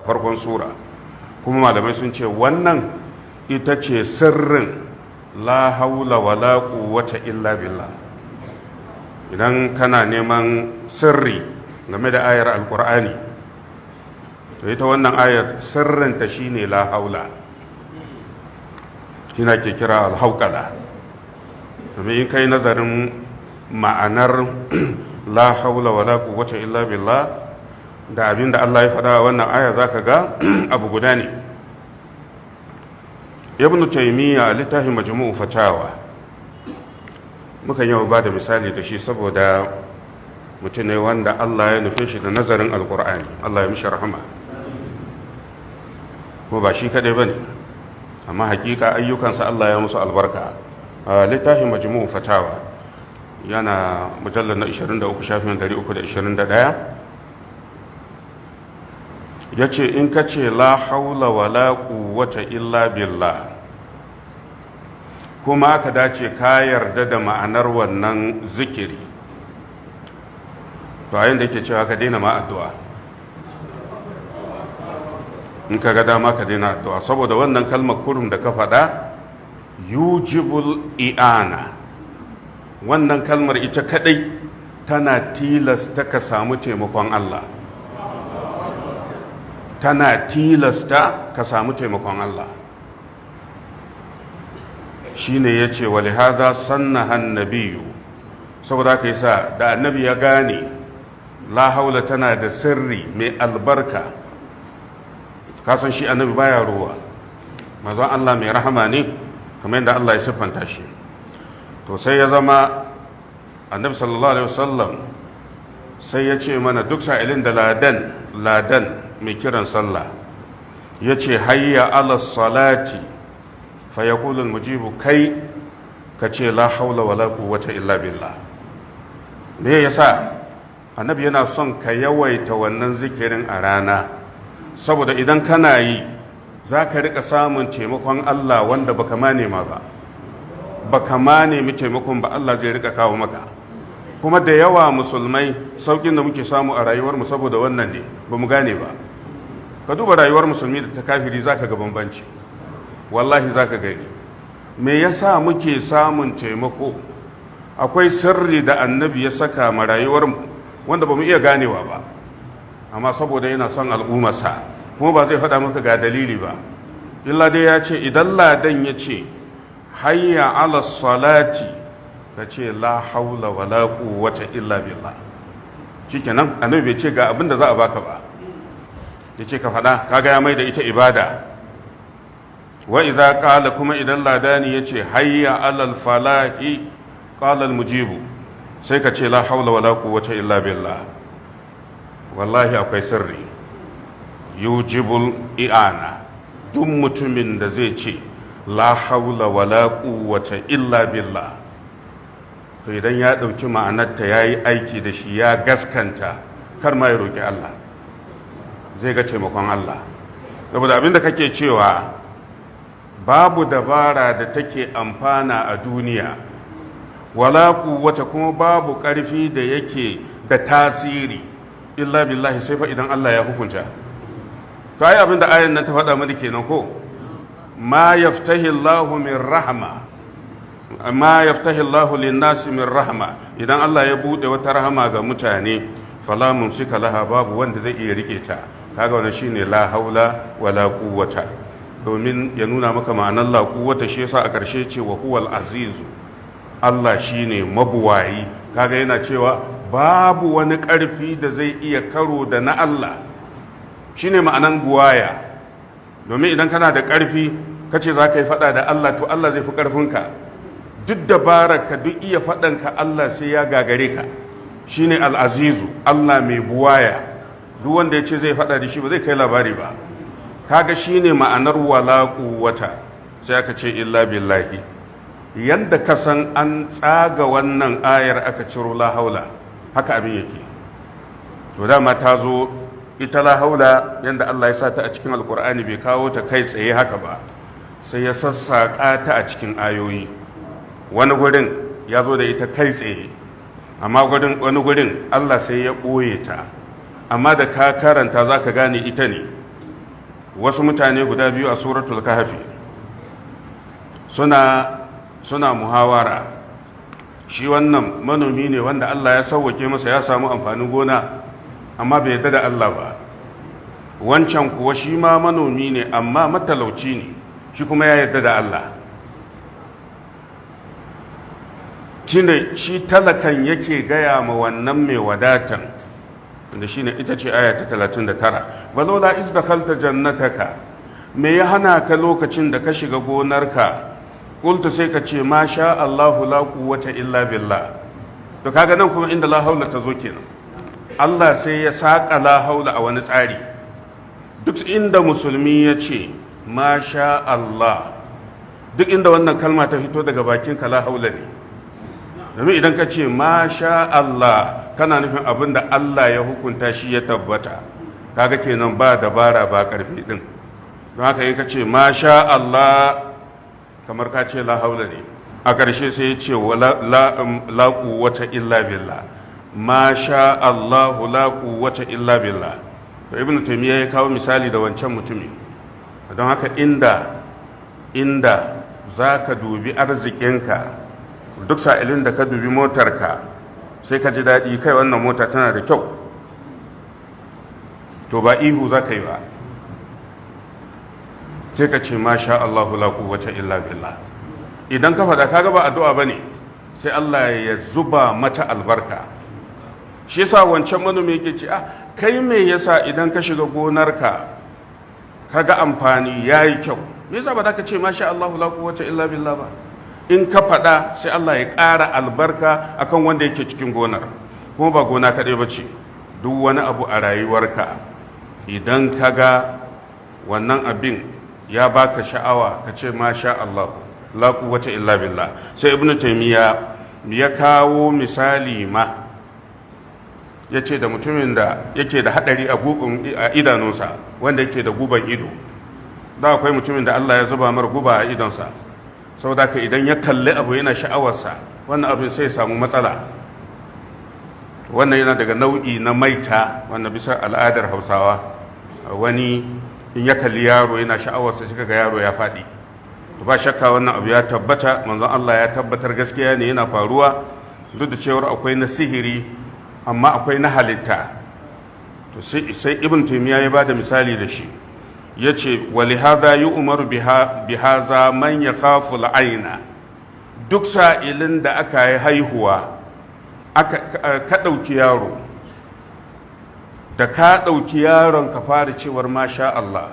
farkon sura. Kuma malamai sun ce wannan ita ce sirrin la haula wala quwwata illa billah. Idan kana neman sirri game da ayar alkur'ani, to ita wannan ayar sirrinta shine la haula, kina ke kira alhauqala. domin in kai nazarin ma'anar la haula wala quwwata illa billah da abin da Allah ya faɗa a wannan aya zaka ga abu guda ne. Ibn Taymiyyah a littafin Majmu'u Fatawa muka yi ba da misali da shi saboda mutum ne wanda Allah ya nufe shi da nazarin alkur'ani, Allah ya mishi rahama. Kuma ba shi kadai bane, amma hakika ayyukansa Allah ya musu albarka. A littafin Majmu'u Fatawa yana mujallar na 23 shafin 321 ya ce in ka ce la haula wala quwwata illa billah kuma aka dace ka yarda da ma'anar wannan zikiri, to ayin da yake cewa ka daina ma addu'a, in ka ga dama ka daina addu'a, saboda wannan kalmar kurum da ka faɗa yujibul i'ana, wannan kalmar ita kadai tana tilasta ka samu taimakon Allah, tana tilasta ka samu taimakon Allah. Shine yace wali hadha sannaha annabiyyu, saboda haka yasa da annabi ya gane la haula tana da sirri mai albarka, kasan shi annabi baya ruwa, manzon Allah mai rahama ne kamar yadda Allah ya siffanta shi. To sai ya zama annabi sallallahu alaihi wasallam sai ya ce mana duk sa'ilin da ladan mai kiran sallah ya ce hayya ala salati fa yaqulu al-mujibu kai ka ce la haula wala quwwata illa billah. Me yasa annabi yana son ka yawaita wannan zikirin a rana, saboda idan kana yi za ka rika samun taimakon Allah wanda baka ma nema ba, baka ma nemi taimakon ba, Allah zai rika kawo maka. Kuma da yawa musulmai saukin da muke samu a rayuwarmu saboda wannan ne, ba mu gane ba. Ka duba rayuwar musulmi da ta kafiri zaka ga bambanci, wallahi zaka gani. Me yasa muke samun taimako? Akwai sirri da annabi ya saka ma rayuwarmu wanda ba mu iya ganewa ba, amma saboda yana son al'ummarsa kuma ba zai faɗa maka ga dalili ba, illa dai ya ce idan ladan ya ce hayya ala salati ka ce la haula wala quwwata illa billah, shikenan annabi bai ce ga abin da za a baka ba, ya ce ka faɗa, kaga ya mai da ita ibada. Wa idza qala, kuma idan ladani ya ce hayya alal falahi qala al mujibu, sai ka ce la haula wala quwwata illa billah. Wallahi akwai sirri, yujibul i'ana. Duk mutumin da zai ce la haula wala quwwata illa billah, to idan ya ɗauki ma'anarta ya yi aiki da shi ya gaskanta, kar ma ya roƙi Allah, zai ga taimakon Allah. Saboda abin da kake cewa babu dabara da take amfana a duniya, wala quwwata, kuma babu ƙarfi da yake da tasiri illa billahi, sai fa idan Allah ya hukunta. To ai abin da ayan nan ta faɗa mana kenan ko, ma yaftahi Allahu min rahma, ma yaftahi Allahu lin-nasi min rahma, idan Allah ya bude wata rahama ga mutane fala mumsika laha, babu wanda zai iya rike ta. Kaga wannan shine la haula wala quwwata, domin ya nuna maka ma'anar la quwwata. Shi yasa a ƙarshe ce wa huwal azizu, Allah shine mabuwayi. Kaga yana cewa babu wani ƙarfi da zai iya karo da na Allah, shine ma'anan buwaya. Domin idan kana da ƙarfi kace za ka yi faɗa da Allah, to Allah zai fi ƙarfinka. Duk dabararka, duk iya faɗanka, Allah sai ya gagare ka. Shine al'azizu, Allah mai buwaya. Duk wanda ya ce zai faɗa da shi ba zai kai labari ba. Kaga shine ma'anar wala quwwata, sai aka ce illa billahi. Yanda ka san an tsaga wannan ayar aka ciro la haula, haka abin yake. To dama ta zo ita la haula, yanda Allah ya sa ta a cikin alkur'ani bai kawo ta kai tsaye haka ba, sai ya sassaƙa ta a cikin ayoyi. Wani gurin ya zo da ita kai tsaye, amma wani gurin Allah sai ya ɓoye ta, amma da ka karanta za ka gane ita ne. wasu mutane guda biyu a suratul kahfi suna muhawara. Shi wannan manomi ne wanda Allah ya sauwake masa, ya samu amfanin gona amma bai yarda da Allah ba. Wancan kuwa shi ma manomi ne amma matalauci ne, shi kuma ya yarda da Allah. Shi talakan yake gaya ma wannan mai wadatan, wanda shi ne ita ce aya ta 39, balola is da kalta jannataka, me ya hana ka lokacin da ka shiga gonarka, kulta sai ka ce ma sha Allahu la quwwata illa billah. To kaga nan kuma inda la haula ta zo kenan, Allah sai ya saka la haula a wani tsari. Duk inda musulmi ya ce ma sha Allah, duk inda wannan kalma ta fito daga bakin ka la haula ne. Domin idan ka ce ma sha Allah kana nufin abin da Allah ya hukunta shi ya tabbata, kaga kenan ba dabara ba karfi din. Don haka in ka ce ma sha Allah kamar ka ce la haula ne. A ƙarshe sai ya ce la quwwata illa billah, ma sha Allahu la quwwata illa billah. To Ibn Taymiyyah ya kawo misali da wancan mutumi. Don haka inda za ka dubi arzikinka, duk sa'ilin da ka dubi motarka sai ka ji daɗi, kai wannan mota tana da kyau, to ba ihu za ka yi ba, sai ka ce ma sha Allahu la quwwata illa billah. Idan ka faɗa kaga ba addu'a bane, sai Allah ya zuba mata albarka. Shi yasa wancan manomi yake ce kai me yasa idan ka shiga gonarka kaga amfani yayi kyau, me yasa ba za ka ce ma sha Allahu la quwwata illa billah ba? In ka faɗa sai Allah ya ƙara albarka akan wanda yake cikin gonar. Kuma ba gona kaɗai ba ce, duk wani abu a rayuwarka idan ka ga wannan abin ya baka sha'awa ka ce ma sha Allah la quwwata illa billah. Sai Ibn Taymiyyah ya kawo misali ma, ya ce da mutumin da yake da haɗari a idanunsa, wanda yake da guban ido. Da akwai mutumin da Allah ya zuba mar guba a idonsa, saboda ka idan ya kalli abu yana sha'awarsa, wannan abin sai samu matsala. Wannan yana daga nau'i na maita, wannan bisa al'adar Hausawa. Wani in ya kalli yaro yana sha'awarsa, shi ga yaro ya faɗi. To ba shakka wannan abu ya tabbata, manzon Allah ya tabbatar gaskiya ne, yana faruwa, duk da cewar akwai na sihiri amma akwai na halitta. To sai Ibn Taymiyyah ya bada misali da shi, ya ce walihada yi umaru bihaza man ya kafu la'aina. Duk sa'ilin da aka yi haihuwa ka ɗauki yaro, da ka ɗauki yaron ka fara cewar masha Allah.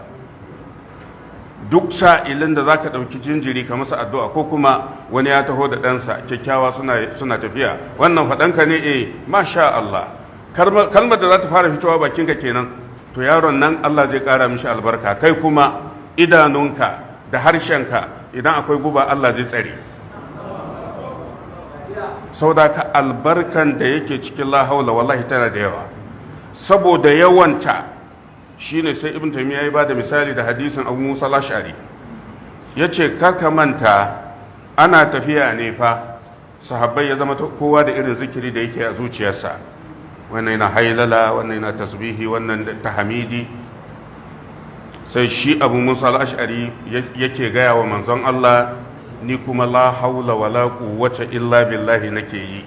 Duk sa'ilin da za ka ɗauki jinjiri ka masa addu'a, ko kuma wani ya taho da ɗansa kyakkyawa suna tafiya, wannan faɗanka ne masha Allah, kalmar da za ta fara fitowa bakinka kenan, to yaron nan Allah zai ƙara mishi albarka. Kai kuma idanunka da harshenka idan akwai guba Allah zai tsare. Saboda ka albarkan da yake cikin la haula wallahi tana da yawa, saboda yawanta shine sai Ibn Taymiyyah ya bada misali da hadisin Abu Musa al-Ash'ari. Yace karka manta ana tafiya ne fa, sahabbai ya zama kowa da irin zikiri da yake a zuciyarsa, wannan yana hailala, wannan yana tasbihi, wannan tahmidi. Sai shi Abu Musa al-Ash'ari yake gaya wa manzon Allah, ni kuma la haula wala quwwata illa billahi nake yi.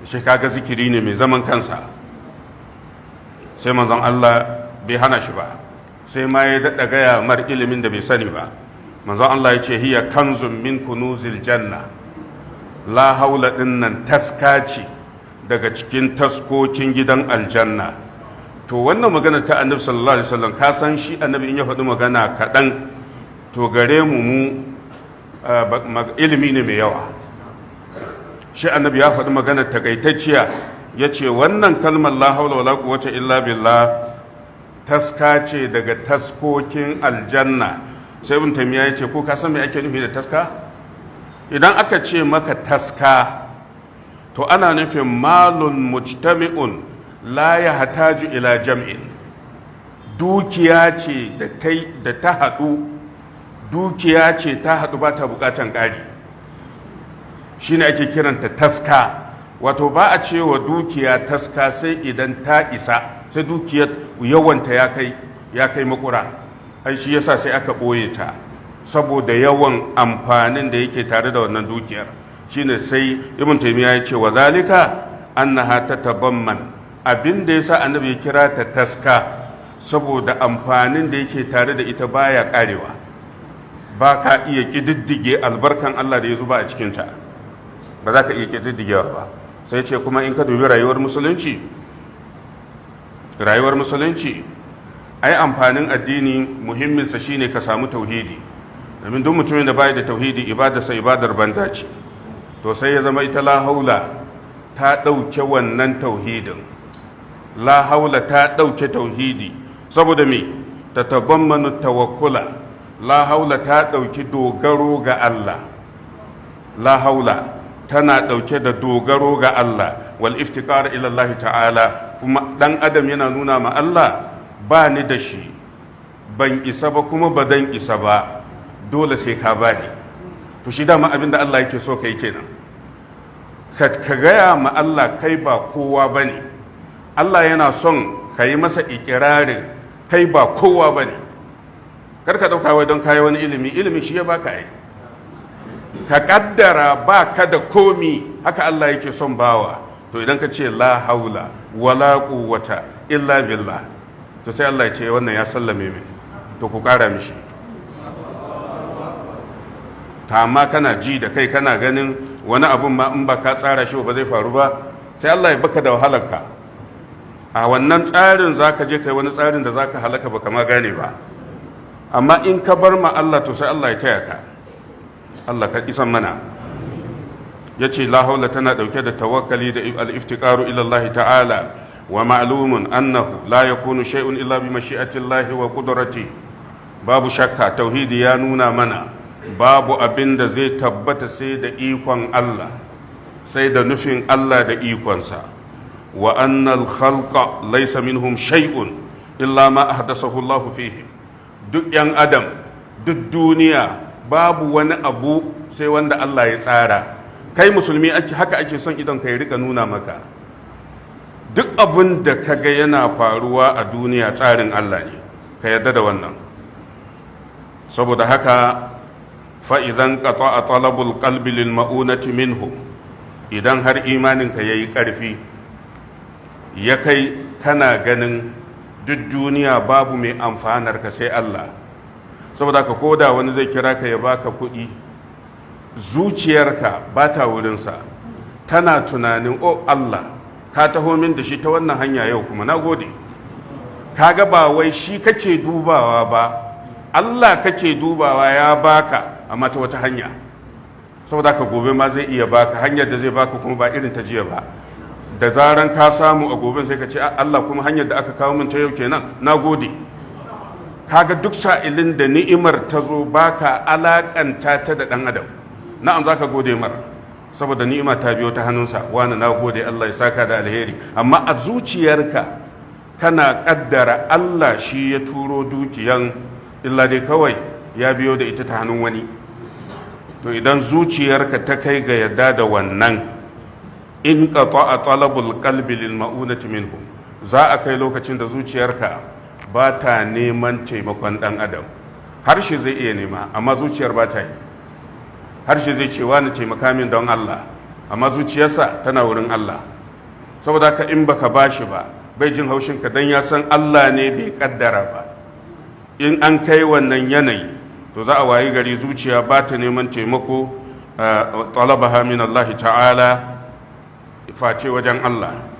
Shi kaga zikiri ne mai zaman kansa. Sai manzon Allah bai hana shi ba, sai ma ya daɗa gaya mar ilimin da bai sani ba. Manzon Allah ya ce hiya kanzun min kunuzil janna. La haula dinnan taska ce daga cikin taskokin gidan aljanna. To wannan magana ta annabi sallallahu alaihi wasallam, ka san shi annabi in ya faɗi magana kaɗan, to gare mu ilimi ne mai yawa. Shi annabi ya faɗi magana takaitacciya, ya ce wannan kalmar la haula wala quwwata illa billah taska ce daga taskokin aljanna. Sai Ibn Taymiyyah ya ce ko ka san me ake nufi da taska? Idan aka ce maka taska, to ana nufin malun mujtami'un la yahtaju ila jam'in. Dukiya ce da ta haɗu, dukiya ce ta haɗu ba ta buƙatan ƙari, shine ake kiranta taska. Wato ba a ce wa dukiya taska sai idan ta isa, sai dukiyar yawanta ya kai makura. ai shi yasa sai aka ɓoye ta saboda yawan amfanin da yake tare da wannan dukiyar. Shine sai ibn taymiya ya ce wa zalika annaha tatabamman, abin da yasa annabi ya kira ta taska saboda amfanin da yake tare da ita baya karewa, ba ka iya kididdige albarkan Allah da ya zuba a cikinta, ba za ka iya kididdigewa ba. sai ce kuma in ka dubi rayuwar musulunci ai amfanin addini muhimminsa shine ka samu tauhidi, domin duk mutumin da bai da tauhidi ibadarsa ibadar banza ce. To sai ya zama ita la haula ta ɗauke wannan tauhidin, la haula ta ɗauke tauhidi saboda me ta tabammanu tawakkula. La haula ta ɗauki dogaro ga Allah, la haula tana ɗauke da dogaro ga Allah wal iftiqar ila Allah ta'ala. Kuma dan adam yana nuna ma Allah ba ni da shi, ban isa ba kuma ba dan isa ba, dole sai ka bani. To shi dama abin da Allah yake so kai kenan, ka gaya ma Allah kai ba kowa bane. Allah yana son ka yi masa ikirarin kai ba kowa bane. Kar ka dauka wai don kayi wani ilimi shi ya baka ai, ka kaddara ba ka da komi, haka Allah yake son bawa. To idan ka ce la haula wala quwwata illa billah, to sai Allah ya ce wannan ya sallame min, to ku kara mishi. Ta amma kana ji da kai kana ganin wani abun ma in ba ka tsara shi ba zai faru ba, sai Allah ya baka da wahalarka. A wannan tsarin zaka je kai wani tsarin da zaka halaka baka ma gane ba. Amma in ka bar ma Allah, to sai Allah ya taya ka. Allah ka isan mana. Ya ce la haula tana ɗauke da tawakkali da al-iftiqaru ila Allah ta'ala, wa ma'lumun annahu la yakunu shay'un illa bi mashi'ati Allah wa qudrati. Babu shakka tauhidi ya nuna mana babu abin da zai tabbata sai da ikon Allah, sai da nufin Allah da ikonsa. Wa annal khalqa laysa minhum shay'un illa ma ahdathahu Allah fihi. Duk yan adam, duk duniya babu wani abu sai wanda Allah ya tsara. Kai musulmi haka ake son idon ka ya rika nuna maka, duk abin da ka ga yana faruwa a duniya tsarin Allah ne, ka yarda da wannan. Saboda haka fa'idan ƙata a talabul ƙalbi lil ma'unati minhu, idan har imaninka ya yi ƙarfi ya kai kana ganin duk duniya babu mai amfanar ka sai Allah. Saboda haka koda wani zai kira ka ya baka kuɗi, zuciyarka ba ta wurinsa, tana tunanin o Allah ka taho min da shi ta wannan hanya yau, kuma na gode. Kaga ba wai shi kake dubawa ba, Allah kake dubawa ya baka amma ta wata hanya. Saboda ka gobe ma zai iya baka hanyar da zai baka kuma ba irin ta jiya ba. Da zaran ka samu a gobe sai ka ce Allah kuma hanyar da aka kawo min ta yau kenan, na gode. Kaga duk sa'ilin da ni'imar ta zo baka alakanta ta da ɗan adam, na'am za ka gode mara saboda ni'ima ta biyo ta hannunsa, wani na gode Allah ya saka da alheri. Amma a zuciyarka kana kaddara Allah shi ya turo dukiyan, illa dai kawai ya biyo da ita ta hannun wani. To idan zuciyarka ta kai ga yadda da wannan, in qata'a talabul qalbi lil ma'unati minhu, za a kai lokacin da zuciyarka ba ta neman taimakon dan adam. Harshe zai iya nema amma zuciyar ba ta yi. Harshe zai ce wani taimaka min don Allah, amma zuciyarsa tana wurin Allah. Saboda haka in baka bashi ba, bai jin haushinka don ya san Allah ne bai kaddara ba. In an kai wannan yanayi, to za a wayi gari zuciya ba ta neman taimako, talabaha min Allah ta'ala, face wajen Allah.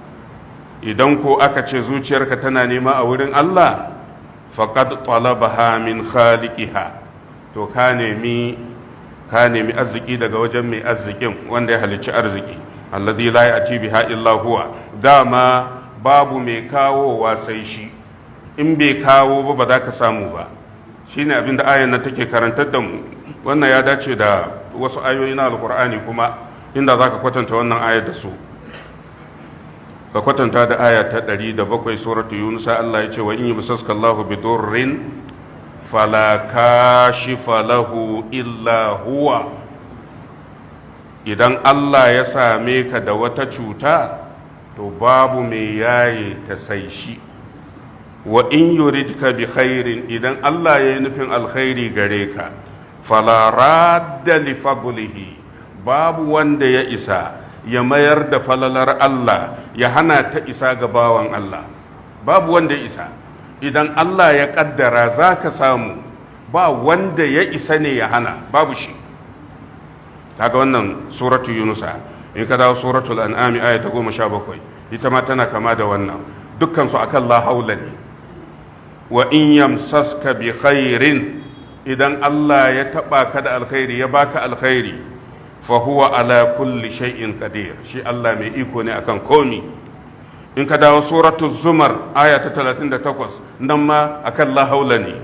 Idan ko aka ce zuciyarka tana nema a wurin Allah, faqad talabaha min khaliqiha, to ka nemi arziki daga wajen mai arzikin wanda ya halicci arziki. Alladhi la ya'ti biha illa huwa, dama babu mai kawowa sai shi, in bai kawo ba za ka samu ba. Shine abin da ayan nan take karantar da mu. Wannan ya dace da wasu ayoyi na alqur'ani kuma inda zaka kwatanta wannan ayar da su, ka kwatanta da aya ta 107 suratu yunus. Allah ya ce wa in yumsaska Allahu bidurrin fala kashifa lahu illa huwa. Idan Allah ya same ka da wata cuta, to babu mai yaye ta sai shi. wa in yuridka bi khairin idan Allah ya yi nufin alkhairi gare ka fala radda li fadlihi babu wanda ya isa ya mayar da falalar Allah ya hana ta isa ga bawan Allah, babu wanda ya isa. Idan Allah ya kaddara za ka samu, ba wanda ya isa ne ya hana, babu shi. kaga wannan suratu yunusa. In ka dawo suratul an'ami aya ta 17 ita ma tana kama da wannan, dukkan su akan la haula ne. wa in yamsaska bi khairin idan Allah ya taba ka da alkhairi ya baka alkhairi fa huwa ala kulli shay'in qadir, shi Allah mai iko ne akan komi. In ka dawo suratul zumar aya ta 38 nan ma akan la haula ne.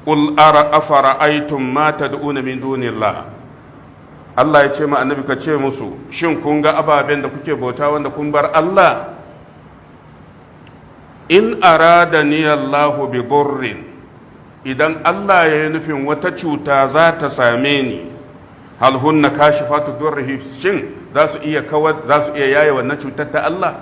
qul afara'aytum ma tad'una min dunillah, Allah ya ce ma annabi ka ce musu shin kun ga ababen da kuke bauta wanda kun bar Allah? In aradani Allahu bi burrin, idan Allah ya yi nufin wata cuta za ta same ni, hal hunna kashifatu durrihi, shin za su iya yaye wannan cutar ta Allah?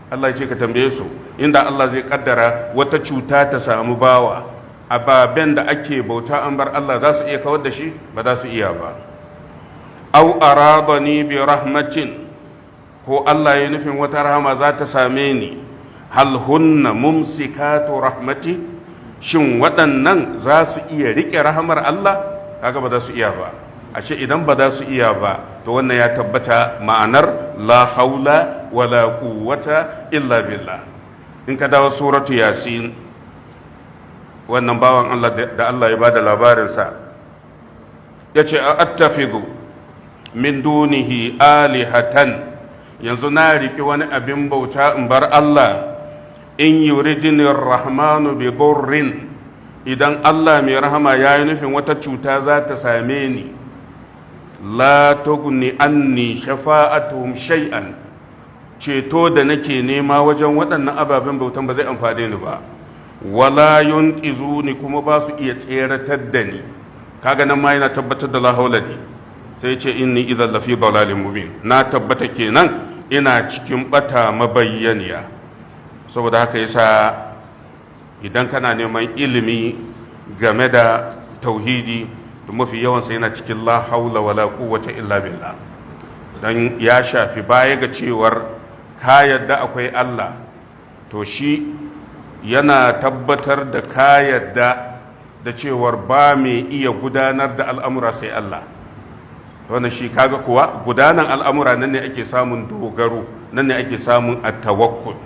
Allah ya ce ka tambaye su, inda Allah zai kaddara wata cuta ta samu bawa, ababen da ake bauta an bar Allah za su iya kawar da shi? Ba za su iya ba. Au aradani bi rahmatin, ko Allah ya nufin wata rahama za ta same ni, hal hunna mumsikatu rahmati, shin waɗannan za su iya riƙe rahamar Allah? Kaga ba za su iya ba. Ashe idan ba za su iya ba, to wannan ya tabbata ma'anar la haula wala quwwata illa billah. In ka dawo suratu yasin, wannan bawan Allah da Allah ya bada labarinsa yace attakhidhu min dunihi alihatan, yanzu na riki wani abin bauta in bar Allah. In yuridini rahmanu bi burrin, idan Allah mai rahama ya yi nufin wata cuta za ta same ni, la tughni anni shafa'atuhum shay'an, ceto da nake nema wajen waɗannan ababen bautan ba zai amfane ni ba. Wala yunqizuni, kuma ba su iya tseratar da ni. Kaga nan ma yana tabbatar da la haula ne. Sai ce inni idan lafi dalalin mubin, na tabbata kenan ina cikin bata mabayyaniya. Saboda haka yasa idan kana neman ilimi game da tauhidi, da mafi yawansa yana cikin la haula wala quwwata illa billah, dan ya shafi baya ga cewar ka yadda akwai Allah, to shi yana tabbatar da ka yadda da cewar ba mai iya gudanar da al'amura sai Allah. Wannan shi kaga kuwa gudanar al'amura nan ne ake samun dogaro, nan ne ake samun at-tawakkul,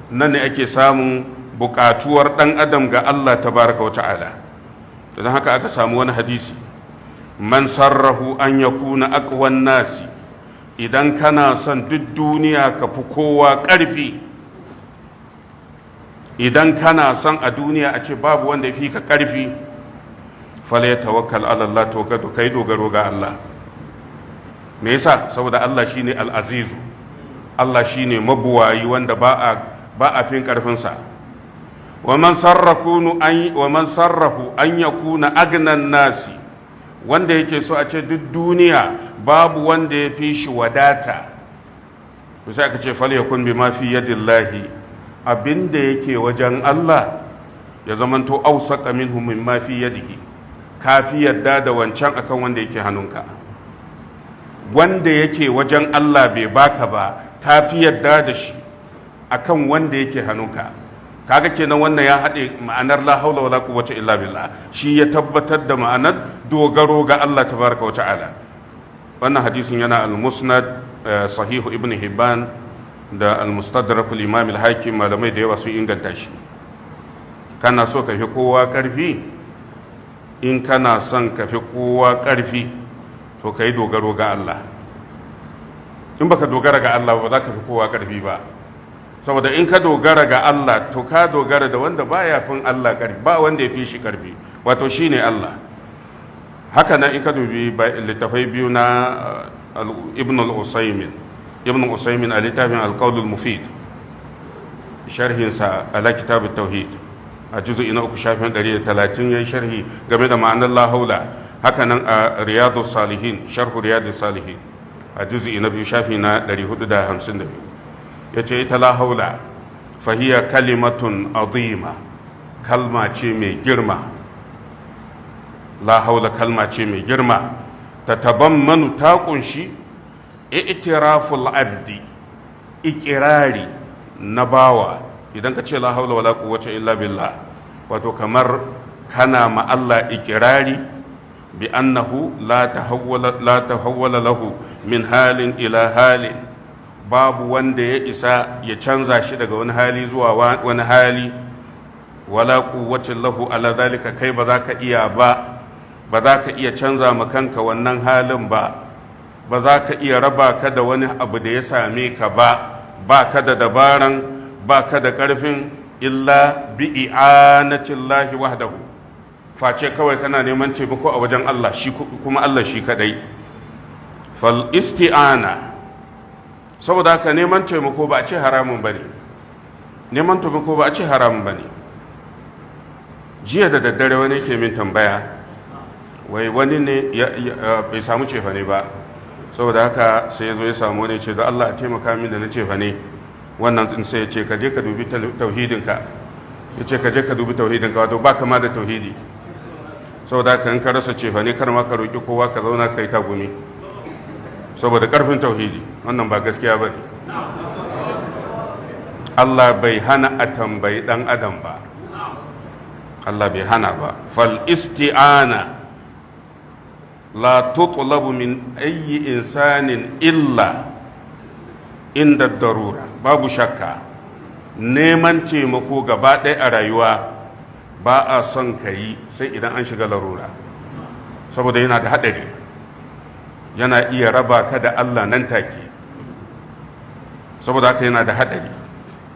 nan ne ake samun bukatuwar ɗan adam ga Allah tabaraka wa ta'ala. Don haka aka samu wani hadisi, man sarrahu an yakuna aqwan nasi, idan kana son duk duniya ka fi kowa ƙarfi, idan kana son a duniya a ce babu wanda fi ka ƙarfi, fala yatawakkal ala Allah, to kai dogaro ga Allah. Me yasa? Saboda Allah shine al-azizu, Allah shine mabuwayi wanda ba a fin ƙarfinsa. wa man sarrahu an yakuna agnan nasi, wanda yake so a ce duk duniya babu wanda ya fi shi wadata, to sai aka ce falyakun bima fi yadillahi, abinda yake wajen Allah ya zamanto awsaqa minhu mimma fi yadihi, kafi yadda da wancan akan wanda yake hannunka. Wanda yake wajen Allah bai baka ba, kafi yadda da shi akan wanda yake hannunka. Kaga kenan wannan ya haɗe ma'anar la haula wala quwwata illa billah, shi ya tabbatar da ma'anar dogaro ga Allah tabaraka wa ta'ala. Wannan hadisin yana al-musnad sahihu ibn hibban da al-mustadrak al-imam al-hakim, malamai da yawa sun inganta shi. Kana so ka fi kowa ƙarfi? In kana son ka fi kowa ƙarfi, to kai dogaro ga Allah. In baka dogara ga Allah ba za ka fi kowa ƙarfi ba. Saboda in ka dogara ga Allah, to ka dogara da wanda baya fin Allah ƙarfi, ba wanda ya fi shi ƙarfi, wato shine Allah. Haka nan in ka dubi littafai biyu na ibn al-usaymin a littafin al-qawl al-mufid, sharhinsa ala kitab at-tauhid a juz'i na 3 shafin 130 yayi sharhi game da ma'anar la haula. Haka nan a riyadus salihin, sharhu riyadus salihin a juz'i na 2 shafi na 452 yace ita la haula fahiya kalimatun azima, kalma ce mai girma. La haula kalma ce mai girma, ta tabammanu ta kunshi i'tiraful abdi, ikirari na bawa. Idan ka ce la haula wala quwwata illa billah, wato kamar kana ma Allah ikirari bi annahu la tahawwala lahu min halin ila halin, babu wanda ya isa ya canza shi daga wani hali zuwa wani hali. Wala quwwatin lahu ala zalika, kai ba za ka iya ba za ka iya canza ma kanka wannan halin ba za ka iya raba ka da wani abu da ya same ka ba ka da dabaran, ba ka da ƙarfin, illa bi i'anatillahi wahdahu, face kawai kana neman taimako a wajen Allah shi, kuma Allah shi kadai. Fal isti'ana, saboda haka neman taimako ba a ce haramun bane, neman taimako ba a ce haramun bane. Jiya da daddare wani ke min tambaya, wai wani ne bai samu cefane ba, saboda haka sai ya zo ya samu wani ce da Allah a taimaka min da na cefane. Wannan tsin sai ya ce ka je ka dubi tauhidinka, ya ce ka je ka dubi tauhidinka, wato ba kama da tauhidi. Saboda haka in ka rasa cefane kar ma ka roƙi kowa, ka zauna ka yi tagumi saboda ƙarfin tauhidi. Wannan ba gaskiya ba ne. Allah bai hana a tambayi ɗan adam ba, Allah bai hana ba. Fal isti'ana la tutlabu min ayyi insanin illa inda darura. Babu shakka neman taimako gaba ɗaya a rayuwa ba a son ka yi sai idan an shiga larura, saboda yana da haɗari, yana iya raba ka da Allah nan take, saboda haka yana da haɗari.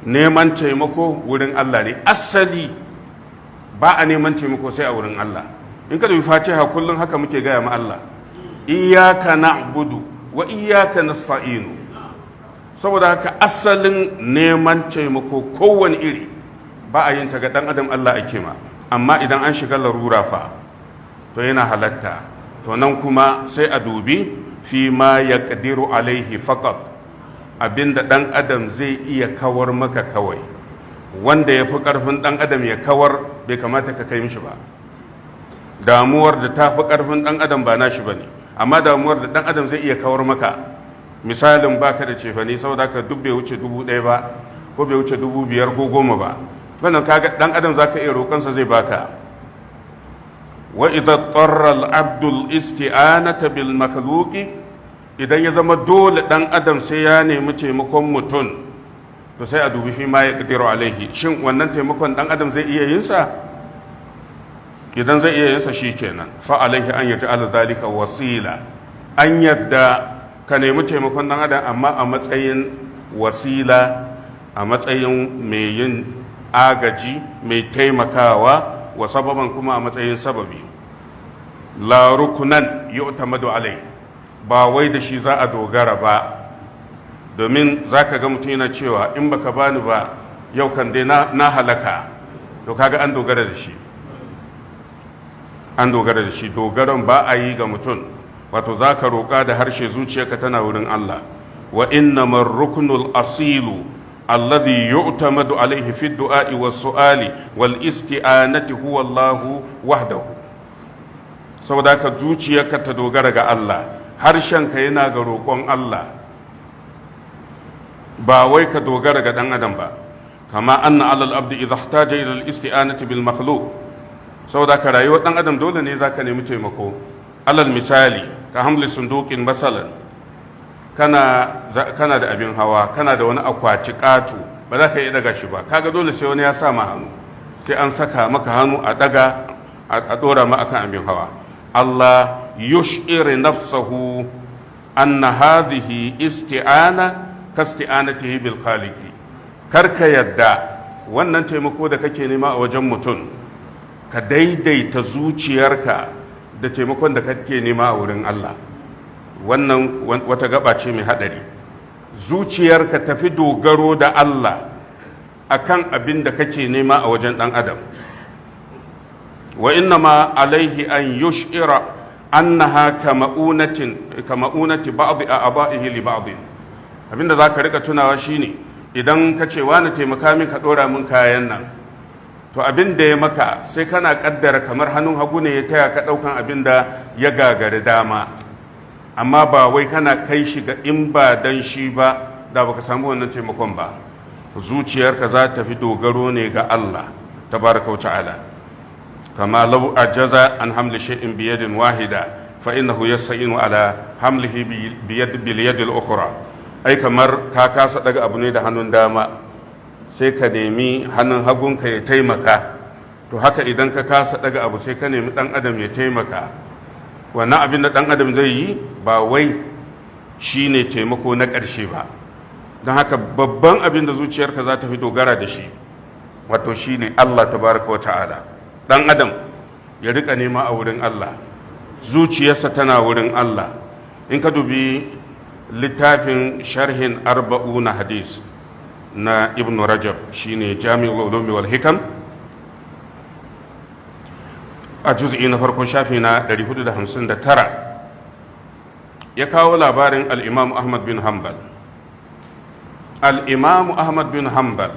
Neman taimako wurin Allah ne asali, ba a neman taimako sai a wurin Allah. In ka dubi Fatiha kullum haka muke gaya ma Allah, iyyaka na'budu wa iyyaka nasta'inu. Saboda haka asalin neman taimako kowane iri ba a yin ta ga ɗan adam, Allah ake ma. Amma idan an shiga larura fa, to yana halatta, to nan kuma sai a dubi fi ma yaqdiru alaihi faqat, abinda ɗan adam zai iya kawar maka kawai. Wanda ya fi ƙarfin ɗan adam ya kawar, bai kamata ka kai mishi ba. Damuwar da ta fi ƙarfin ɗan adam ba nashi ba ne, amma damuwar da ɗan adam zai iya kawar maka, misalin baka da cefane, saboda ka duk bai wuce 1,000 ba, ko bai wuce 5,000 ko 10 ba, wannan kaga ɗan adam zaka iya roƙonsa zai baka. Wa idza tarra al-abdu al-isti'anata bil makhluqi, idan ya zama dole ɗan adam sai ya nemi taimakon mutum, to sai a dubi fi ma yaqdiru alaihi, shin wannan taimakon ɗan adam zai iya yin sa? Idan zai iya yin sa shikenan, fa alaihi an yaj'ala dhalika wasila. An yadda ka nemi taimakon ɗan adam, amma a matsayin wasila, a matsayin mai yin agaji, mai taimakawa, wa sababan kuma a matsayin sababi. La rukunan yu'tamadu alai, ba wai da shi za a dogara ba, domin za ka ga mutum yana cewa in baka bani ba yau kan dai na halaka, to kaga an dogara da shi, an dogara da shi. Dogaron ba a yi ga mutum, wato za ka roƙa da harshe, zuciyarka tana wurin Allah. Wa innamar rukunul asilu alladhi yu'tamadu alaihi fi du'a'i was su'ali wal isti'anati huwa Allahu wahdahu. Saboda ka zuciyarka ta dogara ga Allah, harshenka yana ga roƙon Allah, ba wai ka dogara ga dan adam ba. Kama anna alal abdi idha ihtaja ila al isti'anati bil makhluq, saboda ka rayuwar dan adam dole ne zaka nemi taimako. Alal misali ka hamli sunduqin masalan, kana da abin hawa, kana da wani akwati ƙato, ba za ka iya daga shi ba, kaga dole sai wani ya sa ma hannu, sai an saka maka hannu a daga, a dora ma akan abin hawa. Allah yush'ir nafsahu anna hadhihi isti'ana ka isti'anatihi bil khaliqi. Karka yadda wannan taimako da kake nema a wajen mutum, ka daidaita zuciyarka da taimakon da kake nema a wurin Allah. Wannan wata gaba ce mai haɗari. Zuciyarka tafi dogaro da Allah akan abin da kake nema a wajen ɗan adam. Wa inna ma alaihi an yush'ira annaha kama'unati ba'd a'da'ihi li ba'd. Abinda zaka rika tunawa shine idan ka ce wani taimaka min ka ɗora min kayan nan, to abin da ya maka sai kana ƙaddara kamar hannun hagu ne ya taya ka ɗaukan abin da ya gagari dama, amma ba wai kana kai shi ga in ba dan shi ba da baka samu wannan taimakon ba. Zuciyarka za ta fi dogaro ne ga Allah tabaraka wa ta'ala. kama law ajaza an hamli shay'in bi yadin wahida fa innahu yasta'inu ala hamlihi bil yad al-ukhra. Ai kamar ka kasa daga abu ne da hannun dama sai ka nemi hannun hagunka ya taimaka, to haka idan ka kasa daga abu sai ka nemi dan adam ya taimaka. Wannan abin da dan adam zai yi ba wai shine taimako na ƙarshe ba, don haka babban abin da zuciyarka za ta fi dogara da shi wato shine Allah tabaraka wa ta'ala. Dan adam ya rika nema a wurin Allah, zuciyarsa tana wurin Allah. In ka dubi littafin sharhin arba'una hadis na ibn rajab, shine jami'ul ulumi wal hikam, a juz'i na farko shafi na 459 ya kawo labarin al-imam ahmad bin hanbal. al-imam ahmad bin hanbal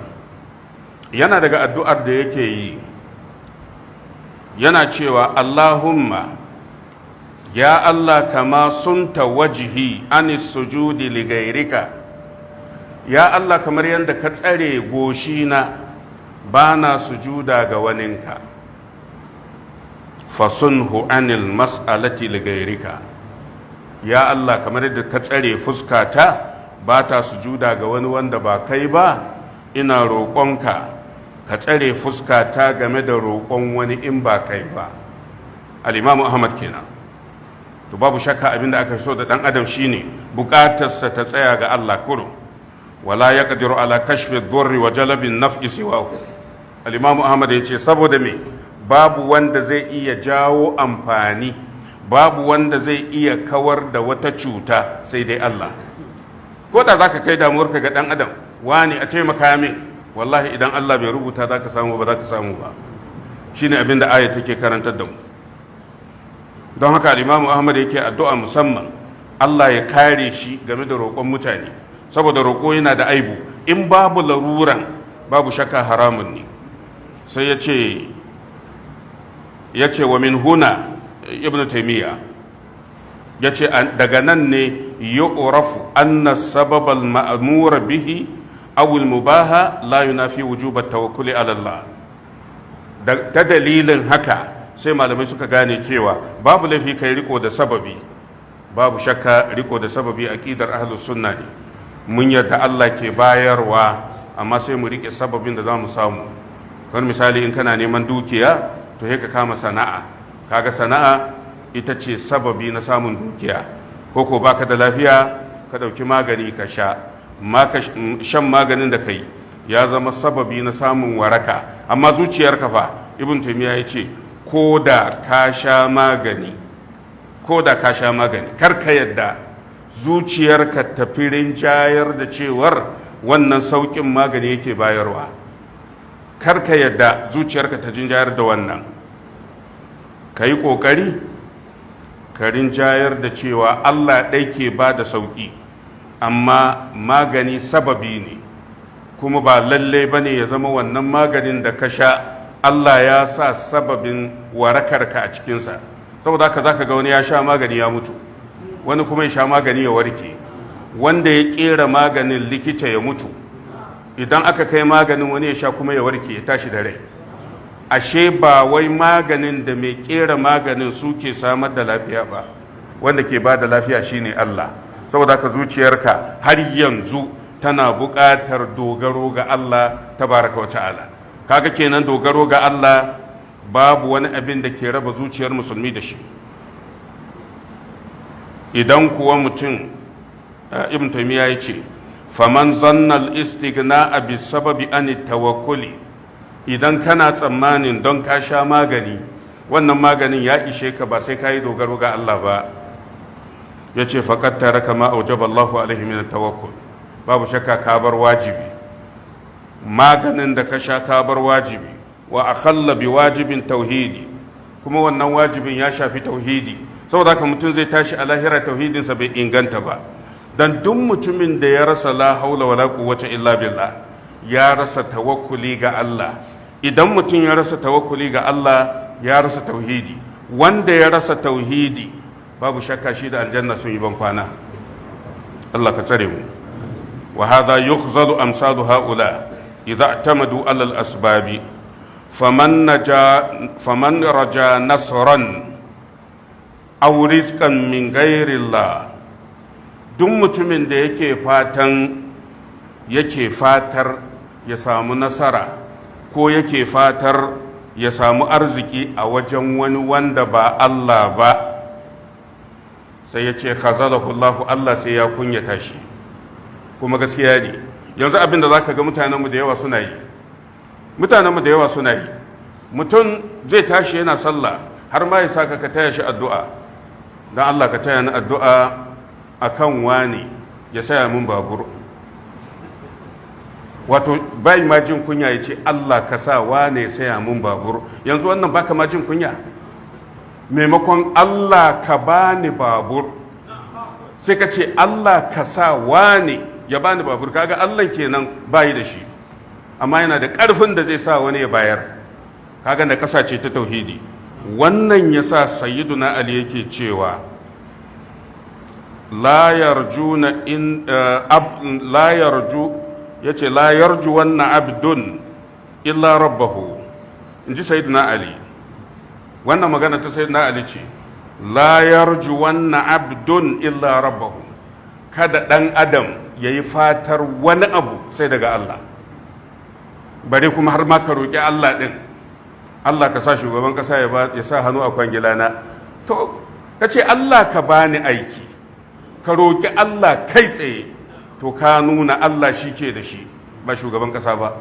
yana daga addu'ar da yake yi, yana cewa Allahumma ya Allah kama sunta wajihi anis sujudi li gairika, ya Allah kamar yadda ka tsare goshina bana sujuda ga waninka, fasunhu anil mas'alati li gairika, ya Allah kamar yadda ka tsare fuskata ba ta sujuda ga wani wanda ba kai ba, ina roƙonka ka tsare fuskata game da roƙon wani in ba kai ba. al-imamu ahmad kenan. To babu shakka abinda aka so da dan adam shine bukatarsa ta tsaya ga Allah kurum, wala yaqdiru ala kashfi ad-durri wa jalbi an-naf'i siwahu. al-imamu ahmad yace saboda me babu wanda zai iya jawo amfani, babu wanda zai iya kawar da wata cuta sai dai Allah. Ko da zaka kai damuwarka ga dan adam, wani a taimaka min, wallahi idan Allah bai rubuta zaka samu ba zaka samu ba. Shine abinda aya take karantar da mu. Don haka al-imamu ahmad yake addu'a musamman Allah ya kare shi game da roƙon mutane, saboda roƙo yana da aibu. In babu laruran babu shakka haramun ne. Sai ya ce wa min huna ibn taymiya ya ce daga nan ne yu'rafu anna sabab al-ma'mur bihi aw al-mubaha la yunafi wujub at-tawakkul ala Allah. Ta dalilin haka sai malamai suka gane cewa babu laifi kai riko da sababi. Babu shakka riko da sababi aqidar ahlus sunna ne. Mun yarda Allah ke bayarwa, amma sai mu rike sababin da zamu samu. Kamar misali in kana neman dukiya to sai ka kama sana'a, kaga sana'a ita ce sababi na samun dukiya. Ko baka da lafiya ka dauki magani ka sha, shan maganin da kai ya zama sababi na samun waraka. Amma zuciyarka fa, ibn taymiya yace ko da ka sha magani kar ka yadda zuciyarka ta firin jayar da cewar wannan saukin magani yake bayarwa. Kar ka yadda zuciyarka ta jinjayar da wannan. Ka yi ƙoƙari ka rinjayar da cewa Allah ɗai ke ba da sauƙi, amma magani sababi ne, kuma ba lalle ba ne ya zama wannan maganin da ka sha Allah ya sa sababin warakarka a cikinsa. Saboda haka za ka ga wani ya sha magani ya mutu, wani kuma ya sha magani ya warke, wanda ya ƙera maganin likita ya mutu, idan aka kai maganin wani ya sha kuma ya warke ya tashi da rai. Ashe ba wai maganin da mai ƙera maganin suke samar da lafiya ba, wanda ke ba da lafiya shine Allah. Saboda haka zuciyarka har yanzu tana buƙatar dogaro ga Allah tabaraka wa ta'ala. Kaga kenan dogaro ga Allah babu wani abin da ke raba zuciyar musulmi da shi. Idan kuwa mutum, ibn taymiya yace faman zanna al-istighna'a bi sababi an tawakkuli, idan kana tsammanin don ka sha magani wannan maganin ya ishe ka ba sai ka yi dogaro ga Allah ba, ya ce faƙat tare kama aujaba Allahu alaihi min tawakkul. Babu shakka ka bar wajibi, maganin da ka sha ka bar wajibi. Wa akhalla bi wajibin tauhidi, kuma wannan wajibin ya shafi tauhidi. Saboda haka mutum zai tashi a lahira tauhidinsa bai inganta ba. dan duk mutumin da ya rasa la haula wala quwwata illa billah ya rasa tawakkuli ga Allah. Idan mutum ya rasa tawakkuli ga Allah ya rasa tauhidi. Wanda ya rasa tauhidi babu shakka shi da aljanna sun yi ban kwana. Allah ka tsare mu. wa hadha yukhzalu amsalu haula idza i'tamadu ala al-asbabi faman raja nasran aw rizqan min ghairi Allah. Duk mutumin da yake fatar ya samu nasara ko yake fatar ya samu arziki a wajen wani wanda ba Allah ba, sai ya ce khazalahu Allah sai ya kunyata shi. Kuma gaskiya ne, yanzu abin da zaka ga mutanenmu da yawa suna yi, mutum zai tashi yana sallah har ma ya saka ka taya shi addu'a, don Allah ka taya ni addu'a akan wani ya saya min babur. Wato bai ma jin kunya ya ce Allah ka sa wane ya saya min babur. Yanzu wannan baka ma jin kunya, maimakon Allah ka bani babur sai ka ce Allah ka sa wane ya bani babur. Kaga Allah kenan bayi da shi, amma yana da ƙarfin da zai sa wani ya bayar. Kaga da ƙasa ce ta tauhidi. Wannan yasa sayyiduna Ali yake cewa la yarju wannan abdun illa rabbahu, in ji sayyiduna Ali. Wannan magana ta sayyiduna Ali ce, la yarju wannan abdun illa rabbahu. Kada ɗan adam ya yi fatar wani abu sai daga Allah, bare kuma har ma ka roƙi Allah ɗin. Allah ka sa shugaban ƙasa ya sa hannu a kwangilana, to ka ce Allah ka bani aiki, ka roƙi Allah kai tsaye, to ka nuna Allah shi ke da shi ba shugaban ƙasa ba.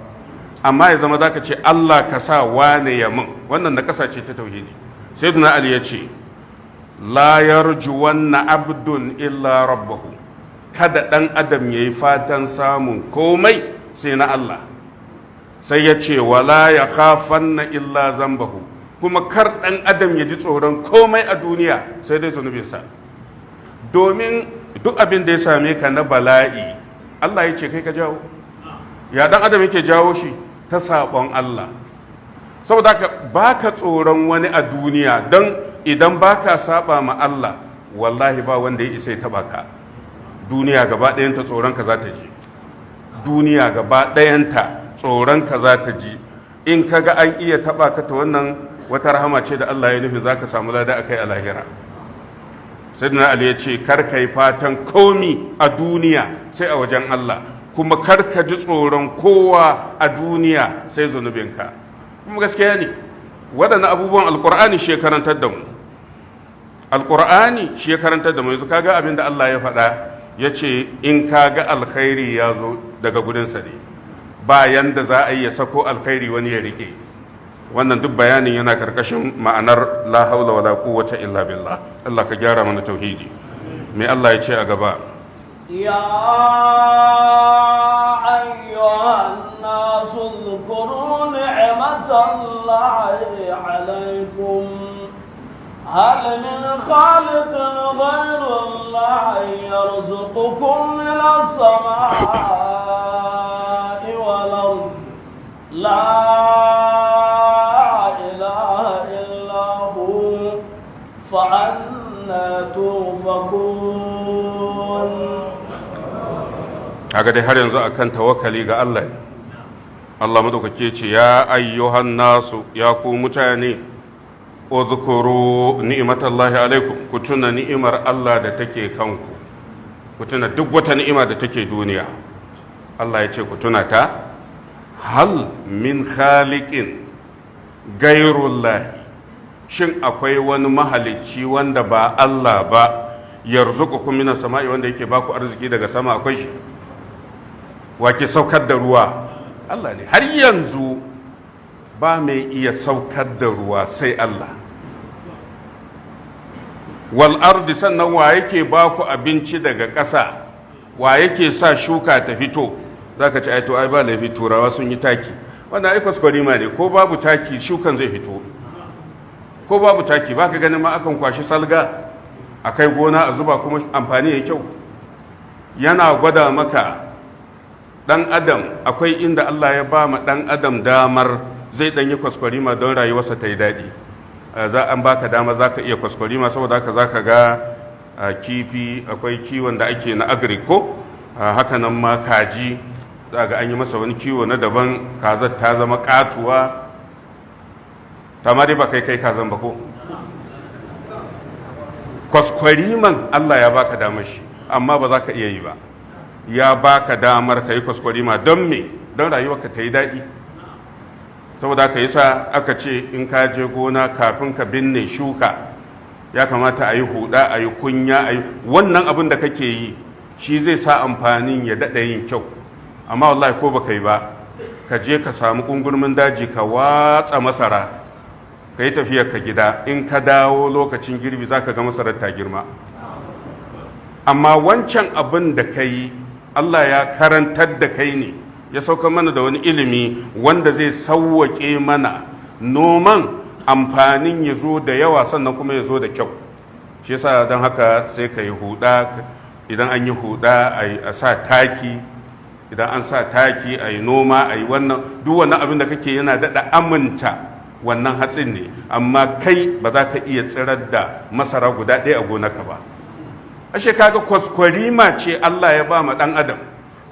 Amma ya zama za ka ce Allah ka sa wane ya min, wannan na ƙasa ce ta tauhidi. Sayyiduna Ali ya ce la yarjuwanna abdun illa rabbahu. Kada ɗan adam ya yi fatan samun komai sai na Allah. Sai ya ce wala ya khafanna illa zambahu, kuma kar ɗan adam ya ji tsoron komai a duniya sai dai zunubinsa. Domin duk abin da ya same ka na bala'i Allah ya ce kai ka jawo. Ya ɗan adam yake jawo shi ta saɓon Allah. Saboda haka baka tsoron wani a duniya, don idan baka saba ma Allah wallahi ba wanda ya isa ya taɓa ka. Duniya gaba ɗayanta tsoronka za ta ji, duniya gaba ɗayanta tsoronka za ta ji. In ka ga an iya taɓa ka, ta wannan wata rahama ce da Allah ya nufi za ka samu lada akai a lahira. Sayyidina Ali ya ce kar ka yi fatan komi a duniya sai a wajen Allah, kuma kar ka ji tsoron kowa a duniya sai zunubinka. Kuma gaskiya ne, waɗannan abubuwan alƙur'ani shi ya karantar da mu. Alƙur'ani shi ya karantar da mu. Yanzu kaga abin da Allah ya faɗa, ya ce in ka ga alkhairi ya zo daga gudunsa ne, bayan da za a yi ya sako alkhairi wani ya rike. Wannan duk bayanin yana karkashin ma'anar la haula wala quwwata illa billah. Allah ka gyara mana tauhidi. Me Allah ya ce a gaba? Ya ayyuhan nasu dhkuru ni'matallahi alaykum هل من خالق غير الله يرزقكم من السماء والأرض لا إله إلا هو فأنا توفكون. haka dai har yanzu akan tawakkali ga Allah. Allah madaukake ce ya ayyuhan nasu, ya ku mutane, udhkuru ni'matallahi alaikum, ku tuna ni'imar Allah da take kanku, ku tuna duk wata ni'ima da take duniya. Allah ya ce ku tuna ta. Hal min khaliqin gairullahi, shin akwai wani mahalicci wanda ba Allah ba, yarzuqukum minas sama'i, wanda yake baku arziki daga sama? Akwai shi? Wake saukar da ruwa? Allah ne. Har yanzu ba mai iya saukar da ruwa sai Allah. Wal ardi, sannan wa yake ba ku abinci daga ƙasa, wa yake sa shuka ta fito? Za ka ci ai to ai ba laifi, turawa sun yi taki. Wannan ai kwaskwarima ne, ko babu taki shukan zai fito. Ko babu taki ba ka ganin ma akan kwashi salga a kai gona a zuba kuma amfani ya kyau. yana gwada maka ɗan adam akwai inda Allah ya ba ma ɗan adam damar zai ɗan yi kwaskwarima don rayuwarsa ta yi daɗi. Za an baka dama za ka iya kwaskwarima, saboda haka za ka ga kifi, akwai kiwon da ake na agriko, haka nan ma kaji za ga an yi masa wani kiwo na daban, kazar ta zama katuwa, ta ma dai ba kai kazan ba ko kwaskwariman Allah ya baka damar shi, amma ba za ka iya yi ba. Ya baka damar ka yi kwaskwarima don me? Don rayuwarka ta yi daɗi. Saboda ka yi sa aka ce in ka je gona kafin ka binne shuka ya kamata a yi huda, a yi kunya, a yi wannan abin da kake yi shi zai sa amfanin ya daɗa yin kyau. Amma wallahi ko baka yi ba, ka je ka samu ƙungurmin daji ka watsa masara, ka yi tafiyar ka gida, in ka dawo lokacin girbi za ka ga masarar ta girma. Amma wancan abin da ka yi Allah ya karantar da kai ne, ya sauka mana da wani ilimi wanda zai sauwaƙe mana noman, amfanin ya zo da yawa sannan kuma ya zo da kyau. Shi yasa don haka sai ka yi huda, idan an yi huda a sa taki, idan an sa taki a yi noma, a yi wannan, duk wannan abin da kake yana daɗa aminta wannan hatsin ne, amma kai ba za ka iya tsirar da masara guda ɗaya a gonaka ba. Ashe kaga kwaskwarima ce Allah ya ba ma ɗan adam,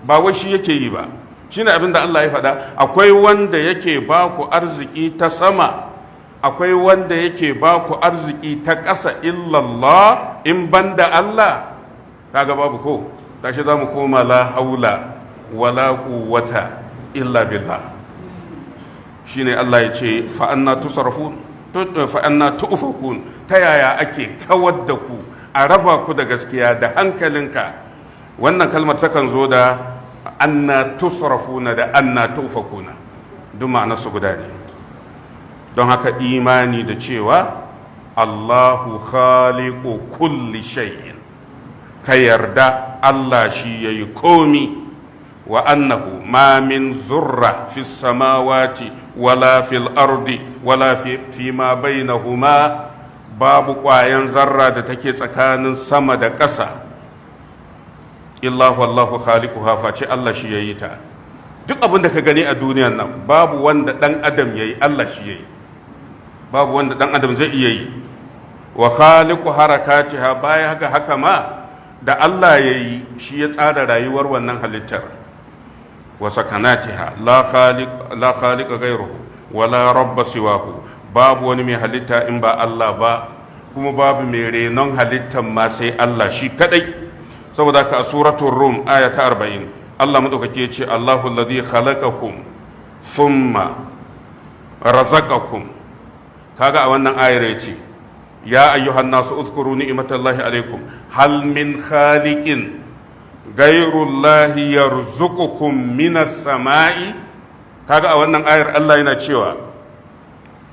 ba wai shi yake yi ba. Shine abin da Allah ya faɗa, akwai wanda yake ba ku arziki ta sama, akwai wanda yake ba ku arziki ta ƙasa, illallah, in banda Allah. Kaga babu ko, tashi za mu koma la haula wala quwwata illa billah. Shine Allah ya ce fa anna tusrafun, fa anna tu'fakun, ta yaya ake kawar da ku, a raba ku da gaskiya da hankalinka. Wannan kalmar takan zo da anna tusrafuna da anna tufakuna, duk ma'anarsu guda ne. Don haka imani da cewa Allahu khaliqu kulli shay'in, ka yarda Allah shi yayi komi, wa annahu ma min zurra fi samawati wala fil ardi wala fi ma bainahuma, babu ƙwayan zarra da take tsakanin sama da ƙasa, illa wallahu khaliquha, face Allah shi yayi ta. Duk abin da ka gani a duniyan nan babu wanda dan adam yayi, Allah shi yayi. Babu wanda dan adam zai iya yi. Wa khaliqu harakatiha, baya ga haka ma da Allah yayi, shi ya tsara rayuwar wannan halittar. Wa sakanatiha, la khaliqa ghayruhu wala rabba siwahu, babu wani mai halitta in ba Allah ba, kuma babu mai renon halittar ma sai Allah shi kadai. Saboda ka a suratul rum aya ta 40 Allah madaukake ce Allahu alladhi khalaqakum thumma razaqakum. Kaga a wannan ayar yace ya ayyuhan nasu uzkuru ni'matallahi alaikum hal min khaliqin ghayrullahi yarzuqukum minas sama'i. Kaga a wannan ayar Allah yana cewa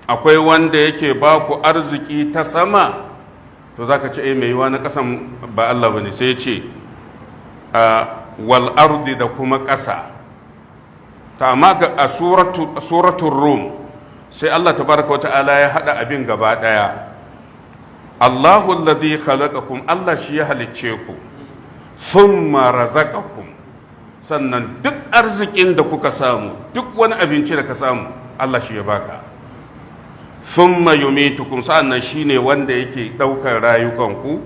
akwai wanda yake ba ku arziki ta sama, to za ka ce mai yiwa na ƙasan ba Allah ba ne, sai ya ce wal ardi da kuma ƙasa. Ta amma a suratun rum sai Allah tabaraka wa ta'ala ya haɗa abin gaba ɗaya. Allahu alladhi khalaqakum, Allah shi ya halicce ku, thumma razaqakum, sannan duk arzikin da kuka samu, duk wani abinci da ka samu, Allah shi ya baka. Thumma yumitukum, sa'annan shine wanda yake daukar rayukanku.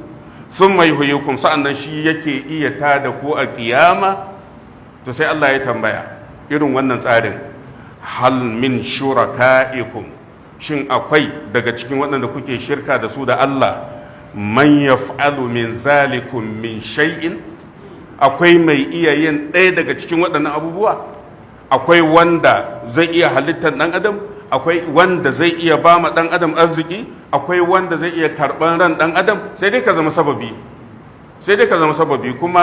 Thumma yuhyikum, sa'annan shi yake iya tada ku a kiyama. To sai Allah ya tambaya irin wannan tsarin, hal min shuraka'ikum, shin akwai daga cikin waɗanda kuke shirka da su da Allah, man yaf'alu min zalikum min shay'in, akwai mai iya yin ɗaya daga cikin waɗannan abubuwa? Akwai wanda zai iya halittar ɗan adam, akwai wanda zai iya ba ma ɗan adam arziki, akwai wanda zai iya karɓar ran ɗan adam, sai dai ka zama sababi kuma